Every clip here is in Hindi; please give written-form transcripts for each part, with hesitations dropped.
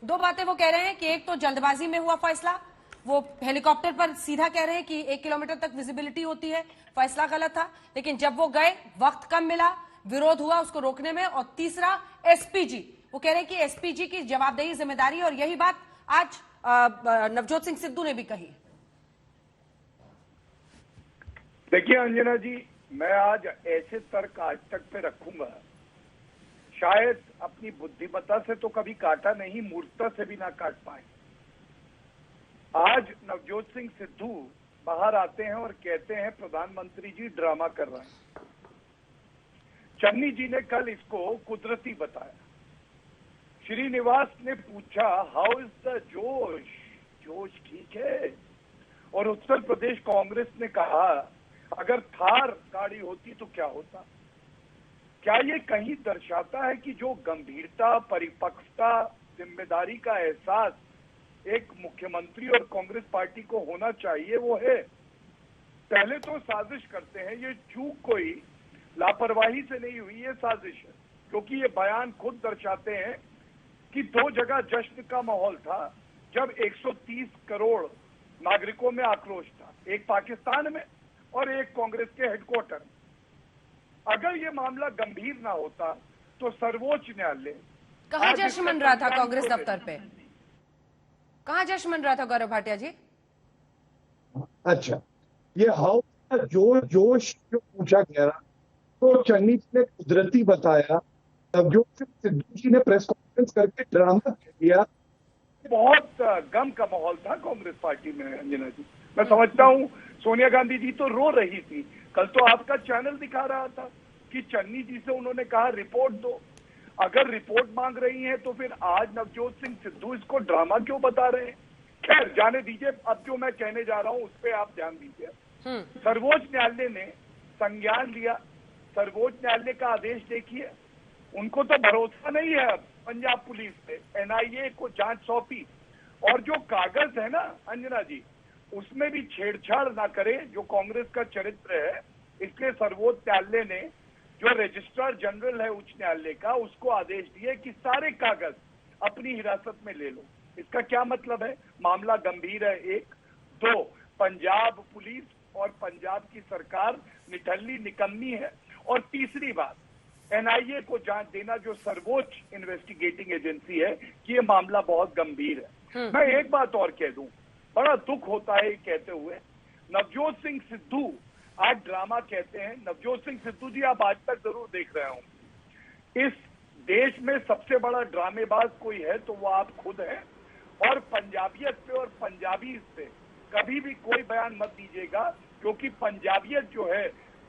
दो बातें वो कह रहे हैं कि एक तो जल्दबाजी में हुआ फैसला, वो हेलीकॉप्टर पर सीधा कह रहे हैं कि 1 किलोमीटर तक विजिबिलिटी होती है, फैसला गलत था। लेकिन जब वो गए, वक्त कम मिला, विरोध हुआ उसको रोकने में। और तीसरा एसपीजी, वो कह रहे हैं कि एसपीजी की जवाबदेही जिम्मेदारी, और यही बात आज नवजोत सिंह सिद्धू ने भी कही। देखिए अंजना जी, मैं आज ऐसे तर्क आज तक पे रखूंगा, शायद अपनी बुद्धिमत्ता से तो कभी काटा नहीं, मूर्खता से भी ना काट पाए। आज नवजोत सिंह सिद्धू बाहर आते हैं और कहते हैं प्रधानमंत्री जी ड्रामा कर रहे हैं। चन्नी जी ने कल इसको कुदरती बताया। श्रीनिवास ने पूछा हाउ इज द जोश, जोश ठीक है। और उत्तर प्रदेश कांग्रेस ने कहा अगर थार गाड़ी होती तो क्या होता। क्या ये कहीं दर्शाता है कि जो गंभीरता, परिपक्वता, जिम्मेदारी का एहसास एक मुख्यमंत्री और कांग्रेस पार्टी को होना चाहिए वो है? पहले तो साजिश करते हैं, ये चूक कोई लापरवाही से नहीं हुई, ये साजिश है। क्योंकि ये बयान खुद दर्शाते हैं कि दो जगह जश्न का माहौल था जब 130 करोड़ नागरिकों में आक्रोश था, एक पाकिस्तान में और एक कांग्रेस के हेडक्वार्टर में। अगर ये मामला गंभीर ना होता तो सर्वोच्च न्यायालय कहाँ जश्न मन रहा था? कांग्रेस दफ्तर पे कहाँ जश्न मन रहा था गौरव भाटिया जी? अच्छा, ये हाउ जोश जो पूछा गया तो चन्नी जी ने कुदरती बताया, नवजोत सिंह सिद्धू जी ने प्रेस कॉन्फ्रेंस करके ड्रामा किया। बहुत गम का माहौल था कांग्रेस पार्टी में अंजना जी। मैं समझता हूँ सोनिया गांधी जी तो रो रही थी। कल तो आपका चैनल दिखा रहा था कि चन्नी जी से उन्होंने कहा रिपोर्ट दो। अगर रिपोर्ट मांग रही हैं तो फिर आज नवजोत सिंह सिद्धू इसको ड्रामा क्यों बता रहे हैं? खैर जाने दीजिए, अब जो मैं कहने जा रहा हूं उस पर आप ध्यान दीजिए। सर्वोच्च न्यायालय ने संज्ञान लिया। सर्वोच्च न्यायालय का आदेश देखिए, उनको तो भरोसा नहीं है अब पंजाब पुलिस पे। एनआईए को जांच सौंपी और जो कागज है ना अंजना जी, उसमें भी छेड़छाड़ ना करे जो कांग्रेस का चरित्र है। इसलिए सर्वोच्च न्यायालय ने जो रजिस्ट्रार जनरल है उच्च न्यायालय का, उसको आदेश दिए कि सारे कागज अपनी हिरासत में ले लो। इसका क्या मतलब है? मामला गंभीर है, एक। दो, पंजाब पुलिस और पंजाब की सरकार निठल्ली निकम्मी है। और तीसरी बात, एनआईए को जांच देना जो सर्वोच्च इन्वेस्टिगेटिंग एजेंसी है, कि ये मामला बहुत गंभीर है। मैं एक बात और कह दूं, बड़ा दुख होता है कहते हुए, नवजोत सिंह सिद्धू आज ड्रामा कहते हैं। नवजोत सिंह सिद्धू जी, आप आज तक जरूर देख रहे हों, इस देश में सबसे बड़ा ड्रामेबाज कोई है तो वो आप खुद हैं। और पंजाबियत पे और पंजाबी पे कभी भी कोई बयान मत दीजिएगा, क्योंकि पंजाबियत जो है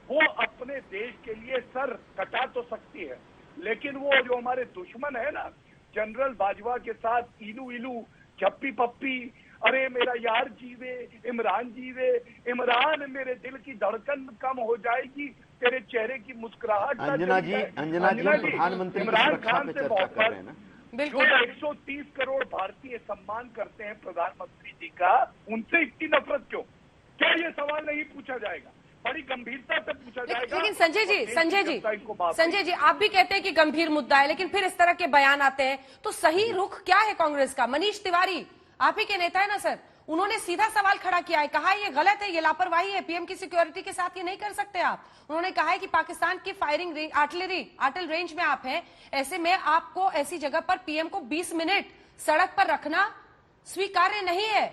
वो अपने देश के लिए सर कटा तो सकती है, लेकिन वो जो हमारे दुश्मन है ना, जनरल बाजवा के साथ इलू इलू, चप्पी पप्पी, अरे मेरा यार जीवे, इमरान जीवे, इमरान मेरे दिल की धड़कन कम हो जाएगी, तेरे चेहरे की मुस्कुराहट। अंजना जी प्रधानमंत्री इमरान खान से बहुत बिल्कुल 130 करोड़ भारतीय सम्मान करते हैं प्रधानमंत्री जी का, उनसे इतनी नफरत क्यों? क्या ये सवाल नहीं पूछा जाएगा? बड़ी गंभीरता से पूछा जाएगा। लेकिन संजय जी आप भी कहते हैं कि गंभीर मुद्दा है, लेकिन फिर इस तरह के बयान आते हैं, तो सही रुख क्या है कांग्रेस का? मनीष तिवारी आप ही के नेता है ना सर, उन्होंने सीधा सवाल खड़ा किया है, कहा ये गलत है, ये लापरवाही है, पीएम की सिक्योरिटी के साथ ये नहीं कर सकते आप। उन्होंने कहा है कि पाकिस्तान की फायरिंग आर्टिल रेंज में आप हैं, ऐसे में आपको ऐसी जगह पर पीएम को 20 मिनट सड़क पर रखना स्वीकार्य नहीं है।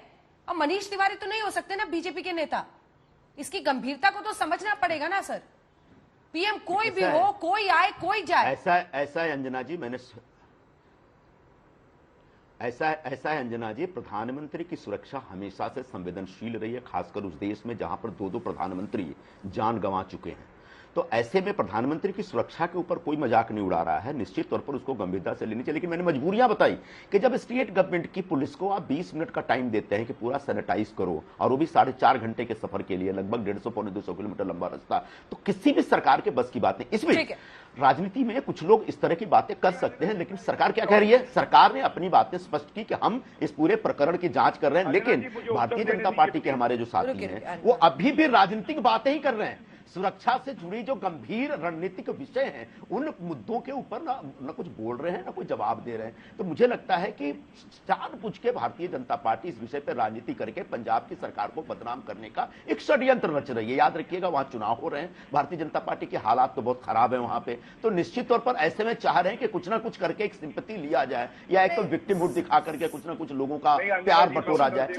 अब मनीष तिवारी तो नहीं हो सकते ना बीजेपी के नेता, इसकी गंभीरता को तो समझना पड़ेगा ना सर। पीएम कोई भी हो, कोई आए कोई जाए, ऐसा है अंजना जी, ऐसा है अंजना जी, प्रधानमंत्री की सुरक्षा हमेशा से संवेदनशील रही है, खासकर उस देश में जहां पर दो प्रधानमंत्री जान गंवा चुके हैं। तो ऐसे में प्रधानमंत्री की सुरक्षा के ऊपर कोई मजाक नहीं उड़ा रहा है, निश्चित तौर पर उसको गंभीरता से लेनी चाहिए। लेकिन मैंने मजबूरियां बताई कि जब स्टेट गवर्नमेंट की पुलिस को आप 20 मिनट का टाइम देते हैं कि पूरा सैनिटाइज करो, और वो भी 4.5 घंटे के सफर के लिए, लगभग 150-200 किलोमीटर लंबा रास्ता, तो किसी भी सरकार के बस की बात नहीं। इसमें राजनीति में कुछ लोग इस तरह की बातें कर सकते हैं, लेकिन सरकार क्या कह रही है? सरकार ने अपनी बातें स्पष्ट की कि हम इस पूरे प्रकरण की जांच कर रहे हैं, लेकिन भारतीय जनता पार्टी के हमारे जो साथी हैं वो अभी भी राजनीतिक बातें ही कर रहे हैं। सुरक्षा से जुड़ी जो गंभीर रणनीतिक विषय हैं उन मुद्दों के ऊपर ना कुछ बोल रहे हैं ना कोई जवाब दे रहे हैं। तो मुझे लगता है कि जानबूझ के भारतीय जनता पार्टी इस विषय पर राजनीति करके पंजाब की सरकार को बदनाम करने का एक षड्यंत्र रच रही है। याद रखिएगा वहां चुनाव हो रहे हैं, भारतीय जनता पार्टी के हालात तो बहुत खराब है वहां पे, तो निश्चित तौर पर ऐसे में चाह रहे हैं कि कुछ ना कुछ करके एक सिंपैथी लिया जाए या एक तो विक्टिमहुड दिखा करके कुछ ना कुछ लोगों का प्यार बटोरा जाए।